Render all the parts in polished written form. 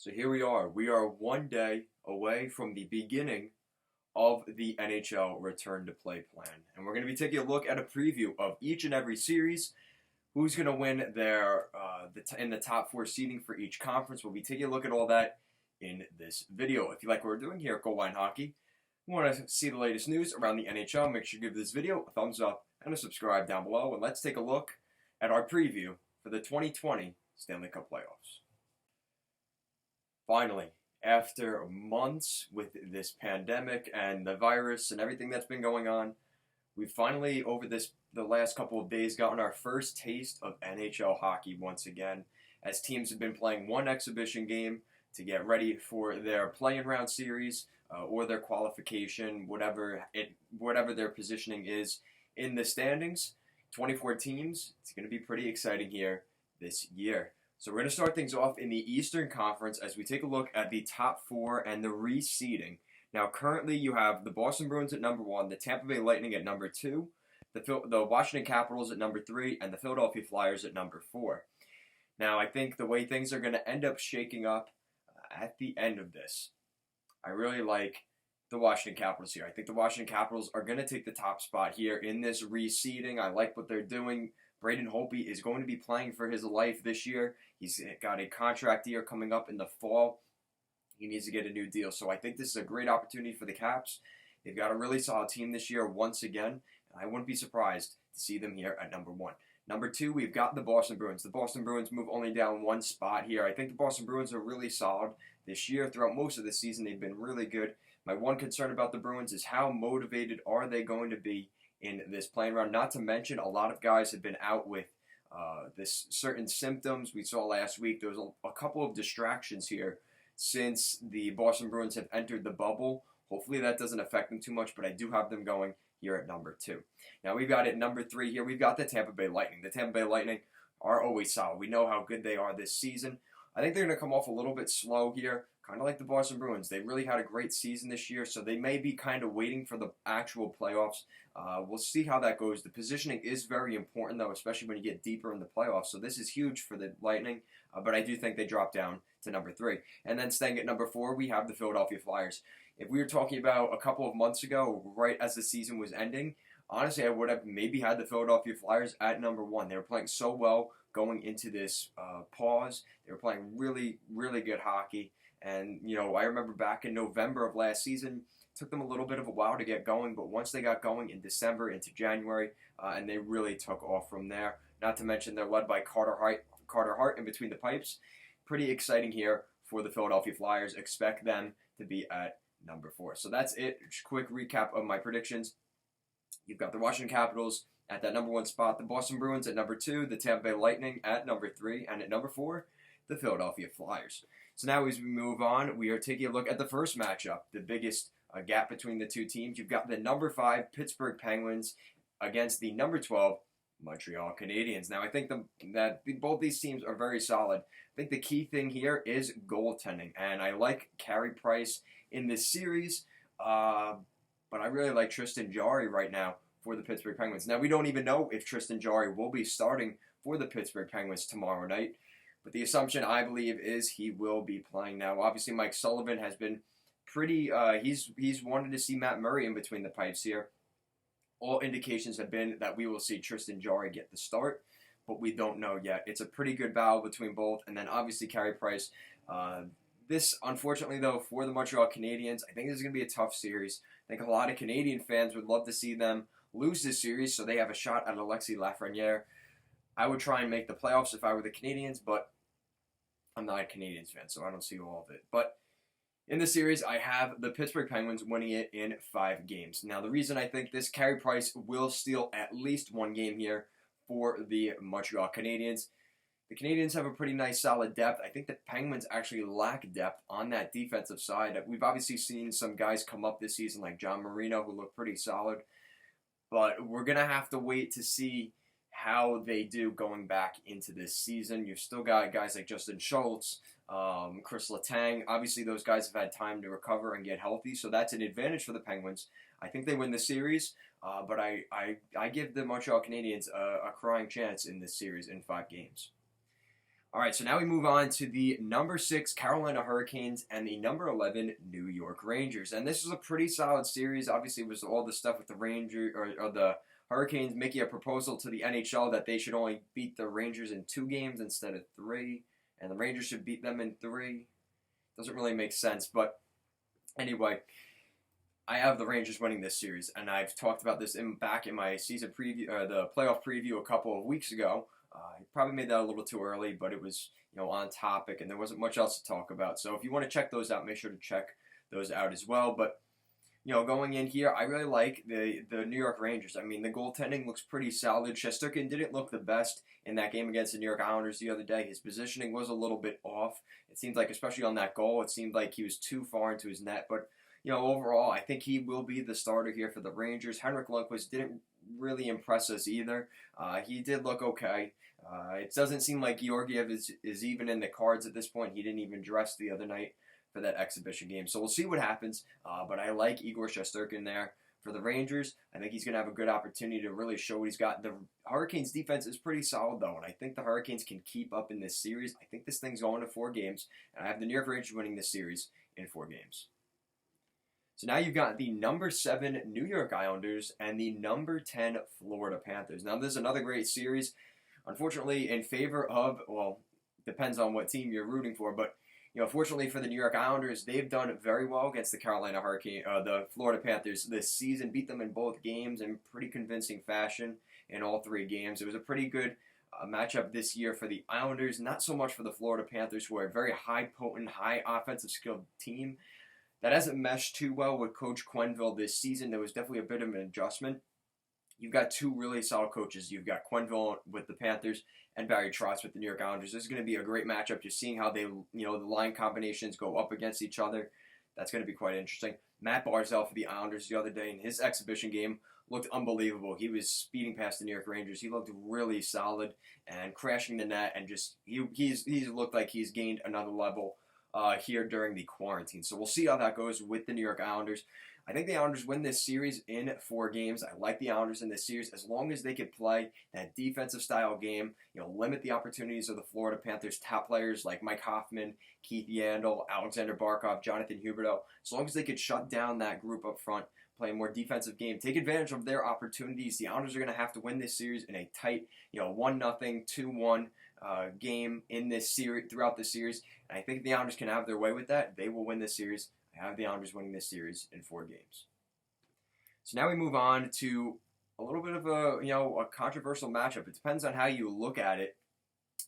So here we are. We are one day away from the beginning of the NHL return to play plan. And we're going to be taking a look at a preview of each and every series, who's going to win in the top four seeding for each conference. We'll be taking a look at all that in this video. If you like what we're doing here at Goal Line Hockey, you want to see the latest news around the NHL, make sure you give this video a thumbs up and a subscribe down below. And let's take a look at our preview for the 2020 Stanley Cup playoffs. Finally, after months with this pandemic and the virus and everything that's been going on, we've finally, over the last couple of days, gotten our first taste of NHL hockey once again, as teams have been playing one exhibition game to get ready for their play-in round series or their qualification, whatever their positioning is in the standings. 24 teams. It's going to be pretty exciting here this year. So we're going to start things off in the Eastern Conference as we take a look at the top four and the reseeding. Now, currently you have the Boston Bruins at number 1, the Tampa Bay Lightning at number 2, the Washington Capitals at number 3, and the Philadelphia Flyers at number 4. Now, I think the way things are going to end up shaking up at the end of this, I really like the Washington Capitals here. I think the Washington Capitals are going to take the top spot here in this reseeding. I like what they're doing. Braden Holtby is going to be playing for his life this year. He's got a contract year coming up in the fall. He needs to get a new deal. So I think this is a great opportunity for the Caps. They've got a really solid team this year once again. And I wouldn't be surprised to see them here at number 1. Number 2, we've got the Boston Bruins. The Boston Bruins move only down one spot here. I think the Boston Bruins are really solid this year. Throughout most of the season, they've been really good. My one concern about the Bruins is how motivated are they going to be in this playing round. Not to mention, a lot of guys have been out with this certain symptoms. We saw last week there was a couple of distractions here since the Boston Bruins have entered the bubble. Hopefully that doesn't affect them too much, but I do have them going here at number 2. Now we've got at number 3 here, we've got the Tampa Bay Lightning. The Tampa Bay Lightning are always solid. We know how good they are this season. I think they're going to come off a little bit slow here, kind of like the Boston Bruins. They really had a great season this year, so they may be kind of waiting for the actual playoffs. We'll see how that goes. The positioning is very important, though, especially when you get deeper in the playoffs. So this is huge for the Lightning, but I do think they drop down to number 3. And then staying at number 4, we have the Philadelphia Flyers. If we were talking about a couple of months ago, right as the season was ending, honestly, I would have maybe had the Philadelphia Flyers at number 1. They were playing so well going into this pause. They were playing really, really good hockey. And, I remember back in November of last season, it took them a little bit of a while to get going, but once they got going in December into January, and they really took off from there. Not to mention they're led by Carter Hart in between the pipes. Pretty exciting here for the Philadelphia Flyers. Expect them to be at number 4. So that's it. Just a quick recap of my predictions. You've got the Washington Capitals at that number 1 spot, the Boston Bruins at number 2, the Tampa Bay Lightning at number 3, and at number 4, the Philadelphia Flyers. So now as we move on, we are taking a look at the first matchup, the biggest gap between the two teams. You've got the number 5 Pittsburgh Penguins against the number 12 Montreal Canadiens. Now I think that both these teams are very solid. I think the key thing here is goaltending, and I like Carey Price in this series, but I really like Tristan Jarry right now for the Pittsburgh Penguins. Now we don't even know if Tristan Jarry will be starting for the Pittsburgh Penguins tomorrow night. But the assumption, I believe, is he will be playing now. Obviously, Mike Sullivan has been pretty, he's wanted to see Matt Murray in between the pipes here. All indications have been that we will see Tristan Jarry get the start, but we don't know yet. It's a pretty good battle between both. And then, obviously, Carey Price. This, unfortunately, though, for the Montreal Canadiens, I think this is going to be a tough series. I think a lot of Canadian fans would love to see them lose this series so they have a shot at Alexis Lafreniere. I would try and make the playoffs if I were the Canadiens, but I'm not a Canadiens fan, so I don't see all of it. But in the series, I have the Pittsburgh Penguins winning it in 5 games. Now, the reason I think this, Carey Price will steal at least 1 game here for the Montreal Canadiens. The Canadiens have a pretty nice, solid depth. I think the Penguins actually lack depth on that defensive side. We've obviously seen some guys come up this season, like John Marino, who look pretty solid. But we're going to have to wait to see how they do going back into this season. You've still got guys like Justin Schultz, Chris Letang. Obviously, those guys have had time to recover and get healthy, so that's an advantage for the Penguins. I think they win the series, but I give the Montreal Canadiens a crying chance in this series in 5 games. All right, so now we move on to the number 6 Carolina Hurricanes and the number 11 New York Rangers. And this was a pretty solid series. Obviously, it was all the stuff with the or the Hurricanes making a proposal to the NHL that they should only beat the Rangers in 2 games instead of 3, and the Rangers should beat them in 3. Doesn't really make sense, but anyway, I have the Rangers winning this series, and I've talked about this back in my season preview, the playoff preview a couple of weeks ago. I probably made that a little too early, but it was on topic, and there wasn't much else to talk about. So if you want to check those out, make sure to check those out as well. But going in here, I really like the New York Rangers. I mean, the goaltending looks pretty solid. Shesterkin didn't look the best in that game against the New York Islanders the other day. His positioning was a little bit off. It seemed like, especially on that goal, it seemed like he was too far into his net. But overall, I think he will be the starter here for the Rangers. Henrik Lundqvist didn't really impress us either. He did look okay. It doesn't seem like Georgiev is even in the cards at this point. He didn't even dress the other night for that exhibition game. So we'll see what happens. But I like Igor Shesterkin there for the Rangers. I think he's going to have a good opportunity to really show what he's got. The Hurricanes defense is pretty solid, though, and I think the Hurricanes can keep up in this series. I think this thing's going to 4 games, and I have the New York Rangers winning this series in 4 games. So now you've got the number 7 New York Islanders and the number 10 Florida Panthers. Now this is another great series. Unfortunately, in favor of, depends on what team you're rooting for, but fortunately for the New York Islanders, they've done very well against the the Florida Panthers this season. Beat them in both games in pretty convincing fashion in all 3 games. It was a pretty good matchup this year for the Islanders, not so much for the Florida Panthers, who are a very high-potent, high offensive skilled team that hasn't meshed too well with Coach Quenneville this season. There was definitely a bit of an adjustment. You've got 2 really solid coaches. You've got Quenneville with the Panthers and Barry Trotz with the New York Islanders. This is going to be a great matchup, just seeing how they, the line combinations go up against each other. That's going to be quite interesting. Matt Barzal for the Islanders the other day in his exhibition game looked unbelievable. He was speeding past the New York Rangers. He looked really solid and crashing the net, and just he's looked like he's gained another level here during the quarantine. So we'll see how that goes with the New York Islanders. I think the Islanders win this series in 4 games. I like the Islanders in this series as long as they can play that defensive style game, limit the opportunities of the Florida Panthers top players like Mike Hoffman, Keith Yandel, Alexander Barkov, Jonathan Huberdeau. As long as they could shut down that group up front, play a more defensive game, take advantage of their opportunities, the Islanders are going to have to win this series in a tight, 1-0, 2-1 game in this series, throughout the series. And I think if the Islanders can have their way with that, they will win this series. I have the Islanders winning this series in 4 games. So now we move on to a little bit of a controversial matchup. It depends on how you look at it.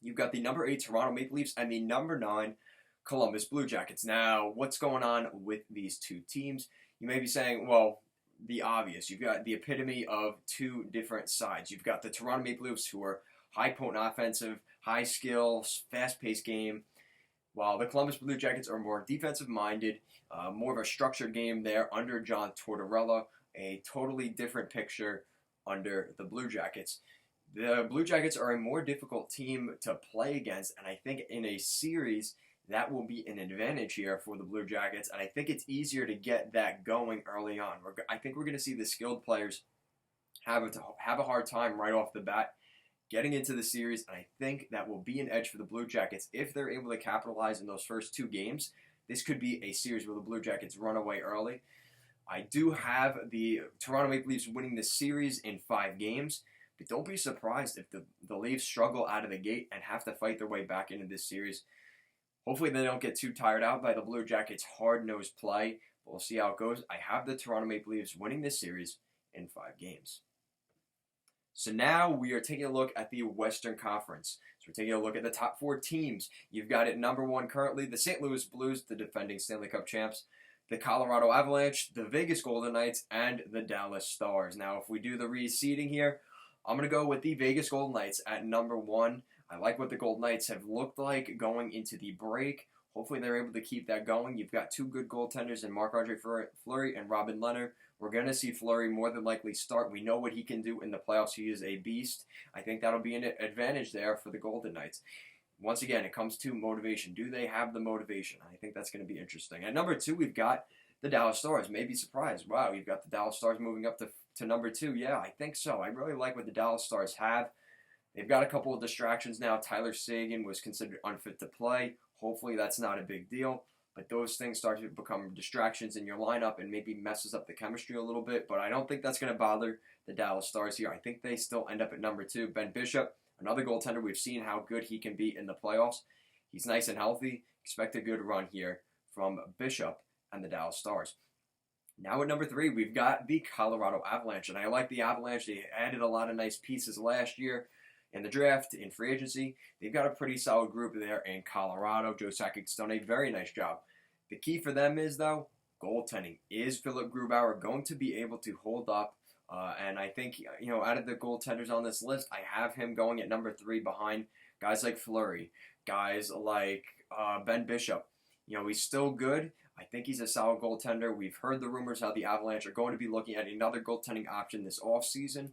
You've got the number 8 Toronto Maple Leafs and the number 9 Columbus Blue Jackets. Now, what's going on with these 2 teams? You may be saying, well, the obvious. You've got the epitome of 2 different sides. You've got the Toronto Maple Leafs, who are high-potent offensive, high-skill, fast-paced game, while the Columbus Blue Jackets are more defensive-minded, more of a structured game there under John Tortorella, a totally different picture under the Blue Jackets. The Blue Jackets are a more difficult team to play against, and I think in a series, that will be an advantage here for the Blue Jackets, and I think it's easier to get that going early on. I think we're going to see the skilled players have a hard time right off the bat getting into the series, and I think that will be an edge for the Blue Jackets if they're able to capitalize in those first 2 games. This could be a series where the Blue Jackets run away early. I do have the Toronto Maple Leafs winning this series in 5 games, but don't be surprised if the Leafs struggle out of the gate and have to fight their way back into this series. Hopefully they don't get too tired out by the Blue Jackets' hard-nosed play. We'll see how it goes. I have the Toronto Maple Leafs winning this series in 5 games. So now we are taking a look at the Western Conference. So we're taking a look at the top 4 teams. You've got it number 1 currently, the St. Louis Blues, the defending Stanley Cup champs, the Colorado Avalanche, the Vegas Golden Knights, and the Dallas Stars. Now, if we do the reseeding here, I'm going to go with the Vegas Golden Knights at number 1. I like what the Golden Knights have looked like going into the break. Hopefully they're able to keep that going. You've got 2 good goaltenders in Marc-Andre Fleury and Robin Lehner. We're going to see Fleury more than likely start. We know what he can do in the playoffs. He is a beast. I think that'll be an advantage there for the Golden Knights. Once again, it comes to motivation. Do they have the motivation? I think that's going to be interesting. At number 2, we've got the Dallas Stars. Maybe surprised. Wow, you've got the Dallas Stars moving up to number 2. Yeah, I think so. I really like what the Dallas Stars have. They've got a couple of distractions now. Tyler Seguin was considered unfit to play. Hopefully that's not a big deal. But those things start to become distractions in your lineup and maybe messes up the chemistry a little bit. But I don't think that's going to bother the Dallas Stars here. I think they still end up at number 2. Ben Bishop, another goaltender. We've seen how good he can be in the playoffs. He's nice and healthy. Expect a good run here from Bishop and the Dallas Stars. Now at number 3, we've got the Colorado Avalanche. And I like the Avalanche. They added a lot of nice pieces last year in the draft, in free agency. They've got a pretty solid group there in Colorado. Joe Sakic's done a very nice job. The key for them is, though, goaltending. Is Philip Grubauer going to be able to hold up? And I think, out of the goaltenders on this list, I have him going at number 3 behind guys like Fleury, guys like Ben Bishop. He's still good. I think he's a solid goaltender. We've heard the rumors how the Avalanche are going to be looking at another goaltending option this offseason.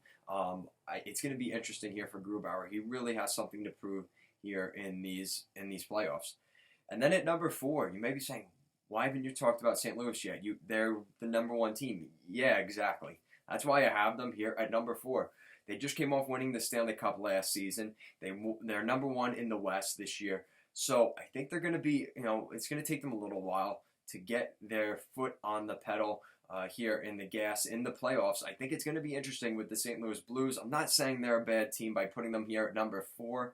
It's going to be interesting here for Grubauer. He really has something to prove here in these playoffs. And then at number 4, you may be saying, why haven't you talked about St. Louis yet? They're the number 1 team. Yeah, exactly. That's why I have them here at number 4. They just came off winning the Stanley Cup last season. They're number 1 in the West this year. So I think they're going to be, it's going to take them a little while to get their foot on the pedal here in the gas in the playoffs. I think it's going to be interesting with the St. Louis Blues. I'm not saying they're a bad team by putting them here at number 4.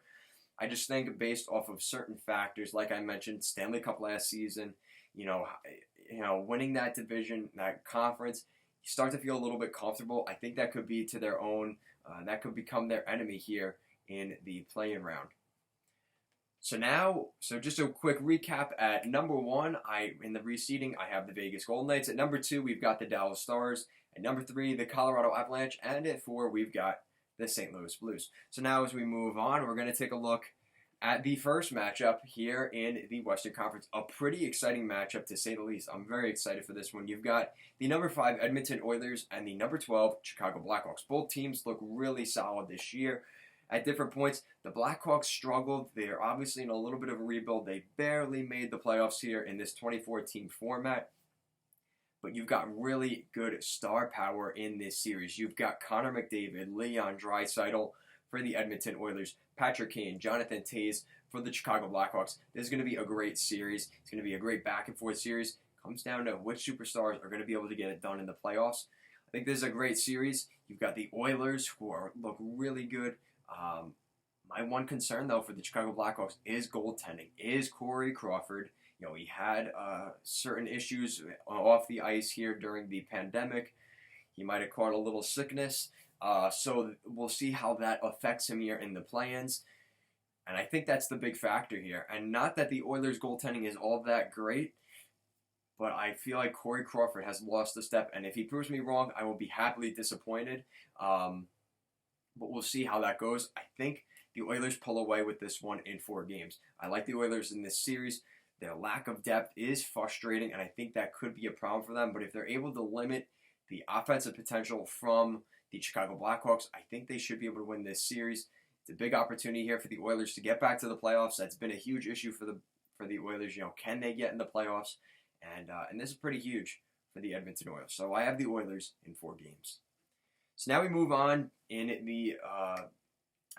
I just think based off of certain factors, like I mentioned, Stanley Cup last season, winning that division, that conference, you start to feel a little bit comfortable. I think that could be to their own, that could become their enemy here in the play-in round. So just a quick recap. At number 1, in the reseeding, I have the Vegas Golden Knights. At number 2, we've got the Dallas Stars. At number 3, the Colorado Avalanche. And at 4, we've got the St. Louis Blues. So now as we move on, we're going to take a look at the first matchup here in the Western Conference. A pretty exciting matchup, to say the least. I'm very excited for this one. You've got the number 5 Edmonton Oilers and the number 12 Chicago Blackhawks. Both teams look really solid this year. At different points, the Blackhawks struggled. They're obviously in a little bit of a rebuild. They barely made the playoffs here in this 24-team format. But you've got really good star power in this series. You've got Connor McDavid, Leon Draisaitl for the Edmonton Oilers, Patrick Kane, Jonathan Toews for the Chicago Blackhawks. This is going to be a great series. It's going to be a great back-and-forth series. It comes down to which superstars are going to be able to get it done in the playoffs. I think this is a great series. You've got the Oilers, who look really good. My one concern, though, for the Chicago Blackhawks is goaltending. Is Corey Crawford. He had certain issues off the ice here during the pandemic. He might have caught a little sickness. So we'll see how that affects him here in the play-ins. And I think that's the big factor here. And not that the Oilers' goaltending is all that great, but I feel like Corey Crawford has lost a step. And if he proves me wrong, I will be happily disappointed. But we'll see how that goes. I think the Oilers pull away with this one in 4 games. I like the Oilers in this series. Their lack of depth is frustrating, and I think that could be a problem for them. But if they're able to limit the offensive potential from the Chicago Blackhawks, I think they should be able to win this series. It's a big opportunity here for the Oilers to get back to the playoffs. That's been a huge issue for the Oilers. Can they get in the playoffs? And this is pretty huge for the Edmonton Oilers. So I have the Oilers in 4 games. So now we move on in the,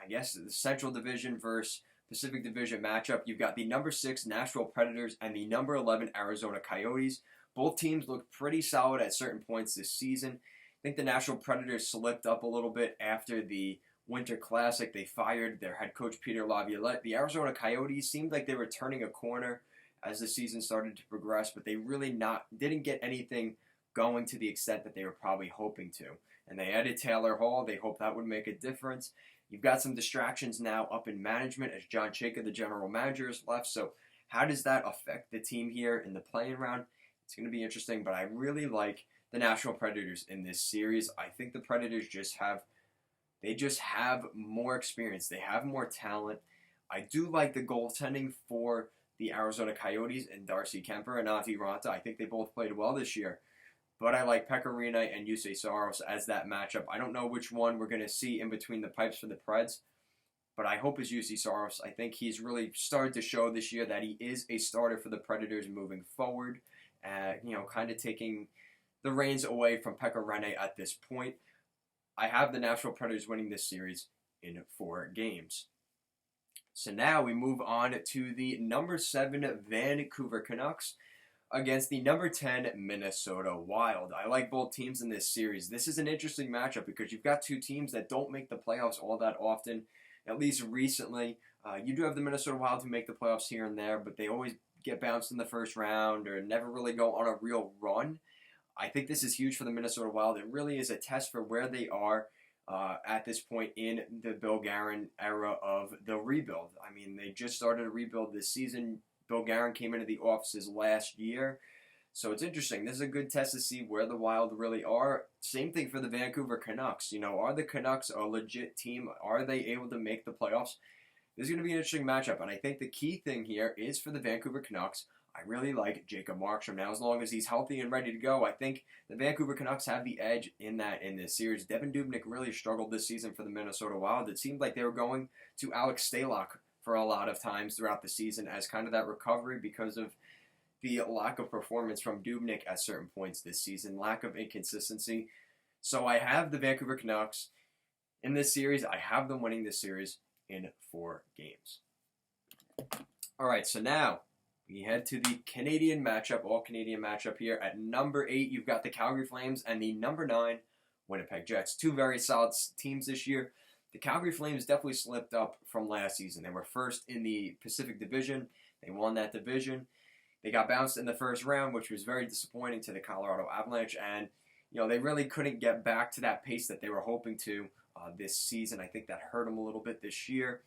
the Central Division versus Pacific Division matchup. You've got the number 6 Nashville Predators and the number 11 Arizona Coyotes. Both teams look pretty solid at certain points this season. I think the Nashville Predators slipped up a little bit after the Winter Classic. They fired their head coach, Peter Laviolette. The Arizona Coyotes seemed like they were turning a corner as the season started to progress, but they really didn't get anything going to the extent that they were probably hoping to. And they added Taylor Hall. They hope that would make a difference. You've got some distractions now up in management as John Chayka, the general manager, has left. So how does that affect the team here in the play-in round? It's going to be interesting, but I really like the Nashville Predators in this series. I think the Predators just have more experience. They have more talent. I do like the goaltending for the Arizona Coyotes and Darcy Kemper and Antti Raanta. I think they both played well this year. But I like Pekka Rinne and Jussi Saros as that matchup. I don't know which one we're going to see in between the pipes for the Preds, but I hope it's Jussi Saros. I think he's really started to show this year that he is a starter for the Predators moving forward. Kind of taking the reins away from Pekka Rinne at this point. I have the Nashville Predators winning this series in 4 games. So now we move on to the number 7 Vancouver Canucks against the number 10 Minnesota Wild. I like both teams in this series. This is an interesting matchup because you've got 2 teams that don't make the playoffs all that often, at least recently. You do have the Minnesota Wild who make the playoffs here and there, but they always get bounced in the first round or never really go on a real run. I think this is huge for the Minnesota Wild. It really is a test for where they are at this point in the Bill Guerin era of the rebuild. I mean, they just started a rebuild this season. Bill Guerin came into the offices last year. So it's interesting. This is a good test to see where the Wild really are. Same thing for the Vancouver Canucks. Are the Canucks a legit team? Are they able to make the playoffs? This is going to be an interesting matchup. And I think the key thing here is for the Vancouver Canucks, I really like Jacob Markstrom. Now, as long as he's healthy and ready to go, I think the Vancouver Canucks have the edge in this series. Devin Dubnyk really struggled this season for the Minnesota Wild. It seemed like they were going to Alex Stalock for a lot of times throughout the season as kind of that recovery because of the lack of performance from Dubnyk at certain points this season, lack of inconsistency. So I have the Vancouver Canucks in this series. I have them winning this series in 4 games. All right, so now we head to the Canadian matchup, all-Canadian matchup here. At number 8, you've got the Calgary Flames and the number 9 Winnipeg Jets. 2 very solid teams this year. The Calgary Flames definitely slipped up from last season. They were first in the Pacific Division. They won that division. They got bounced in the first round, which was very disappointing to the Colorado Avalanche. And, they really couldn't get back to that pace that they were hoping to this season. I think that hurt them a little bit this year.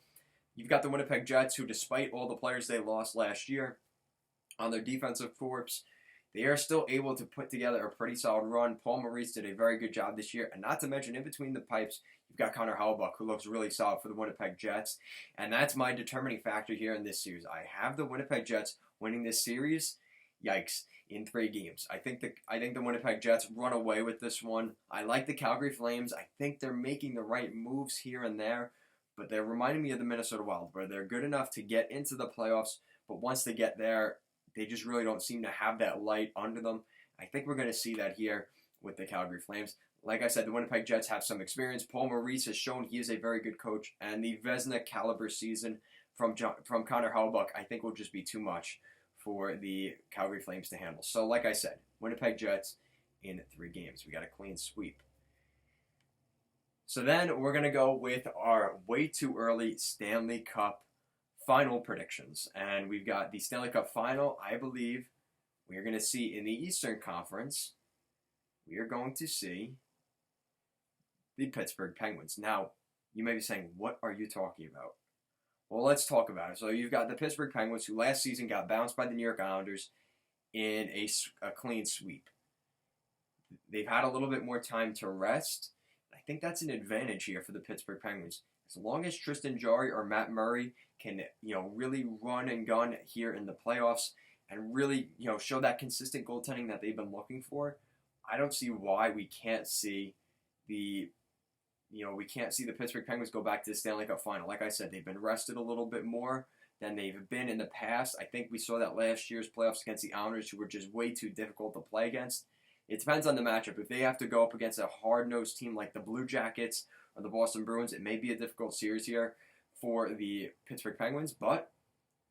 You've got the Winnipeg Jets, who, despite all the players they lost last year on their defensive corps, they are still able to put together a pretty solid run. Paul Maurice did a very good job this year. And not to mention, in between the pipes, you've got Connor Hellebuyck, who looks really solid for the Winnipeg Jets. And that's my determining factor here in this series. I have the Winnipeg Jets winning this series. Yikes. In 3 games. I think the Winnipeg Jets run away with this one. I like the Calgary Flames. I think they're making the right moves here and there. But they're reminding me of the Minnesota Wild, where they're good enough to get into the playoffs. But once they get there, they just really don't seem to have that light under them. I think we're going to see that here with the Calgary Flames. Like I said, the Winnipeg Jets have some experience. Paul Maurice has shown he is a very good coach. And the Vezina caliber season from Connor Hellebuyck, I think, will just be too much for the Calgary Flames to handle. So, like I said, Winnipeg Jets in 3 games. We got a clean sweep. So then we're going to go with our way too early Stanley Cup final predictions. And we've got the Stanley Cup final, I believe, we are going to see in the Eastern Conference, we are going to see the Pittsburgh Penguins. Now, you may be saying, what are you talking about? Well, let's talk about it. So you've got the Pittsburgh Penguins, who last season got bounced by the New York Islanders in a clean sweep. They've had a little bit more time to rest. I think that's an advantage here for the Pittsburgh Penguins. As long as Tristan Jarry or Matt Murray can, really run and gun here in the playoffs and really, show that consistent goaltending that they've been looking for, I don't see why we can't see the Pittsburgh Penguins go back to the Stanley Cup final. Like I said, they've been rested a little bit more than they've been in the past. I think we saw that last year's playoffs against the Islanders, who were just way too difficult to play against. It depends on the matchup. If they have to go up against a hard-nosed team like the Blue Jackets or the Boston Bruins, it may be a difficult series here for the Pittsburgh Penguins, but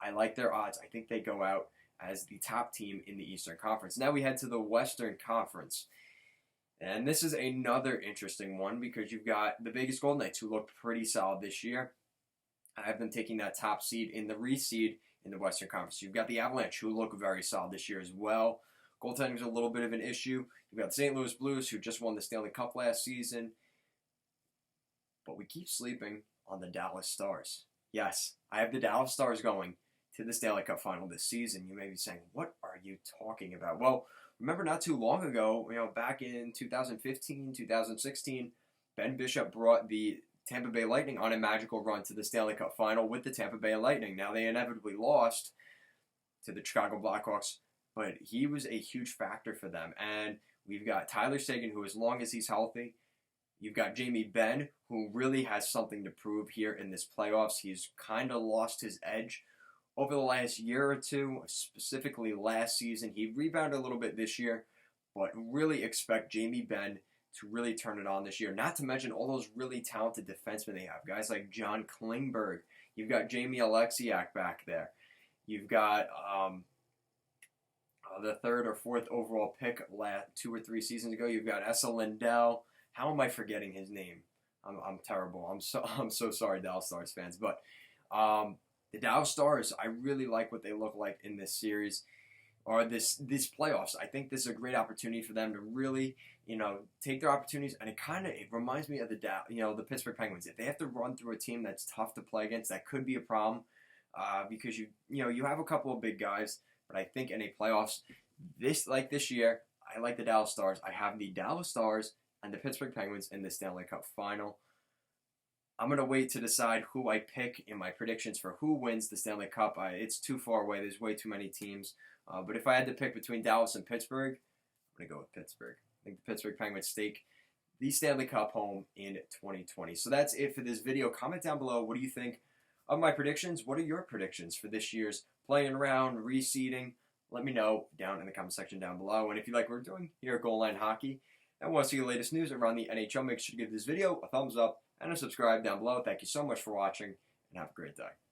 I like their odds. I think they go out as the top team in the Eastern Conference. Now we head to the Western Conference. And this is another interesting one because you've got the Vegas Golden Knights, who looked pretty solid this year. I have them taking that top seed in the reseed in the Western Conference. You've got the Avalanche, who look very solid this year as well. Goaltending is a little bit of an issue. You've got the St. Louis Blues, who just won the Stanley Cup last season. But we keep sleeping on the Dallas Stars. Yes, I have the Dallas Stars going to the Stanley Cup final this season. You may be saying, what are you talking about? Well, remember not too long ago, back in 2015, 2016, Ben Bishop brought the Tampa Bay Lightning on a magical run to the Stanley Cup final with the Tampa Bay Lightning. Now, they inevitably lost to the Chicago Blackhawks, but he was a huge factor for them. And we've got Tyler Seguin, who, as long as he's healthy, you've got Jamie Benn, who really has something to prove here in this playoffs. He's kind of lost his edge over the last year or two, specifically last season. He rebounded a little bit this year, but really expect Jamie Benn to really turn it on this year. Not to mention all those really talented defensemen they have. Guys like John Klingberg. You've got Jamie Alexiak back there. You've got the 3rd or 4th overall pick 2 or 3 seasons ago. You've got Esa Lindell. How am I forgetting his name? I'm terrible. I'm so sorry, Dallas Stars fans. But the Dallas Stars, I really like what they look like in this series or this playoffs. I think this is a great opportunity for them to really, take their opportunities. And it reminds me of the Pittsburgh Penguins. If they have to run through a team that's tough to play against, that could be a problem because you have a couple of big guys. But I think in a playoffs, this year, I like the Dallas Stars. I have the Dallas Stars and the Pittsburgh Penguins in the Stanley Cup final. I'm going to wait to decide who I pick in my predictions for who wins the Stanley Cup. It's too far away. There's way too many teams. But if I had to pick between Dallas and Pittsburgh, I'm going to go with Pittsburgh. I think the Pittsburgh Penguins stake the Stanley Cup home in 2020. So that's it for this video. Comment down below. What do you think of my predictions? What are your predictions for this year's playing around, reseeding? Let me know down in the comment section down below. And if you like what we're doing here at Goal Line Hockey and want to see the latest news around the NHL, make sure to give this video a thumbs up and a subscribe down below. Thank you so much for watching, and have a great day.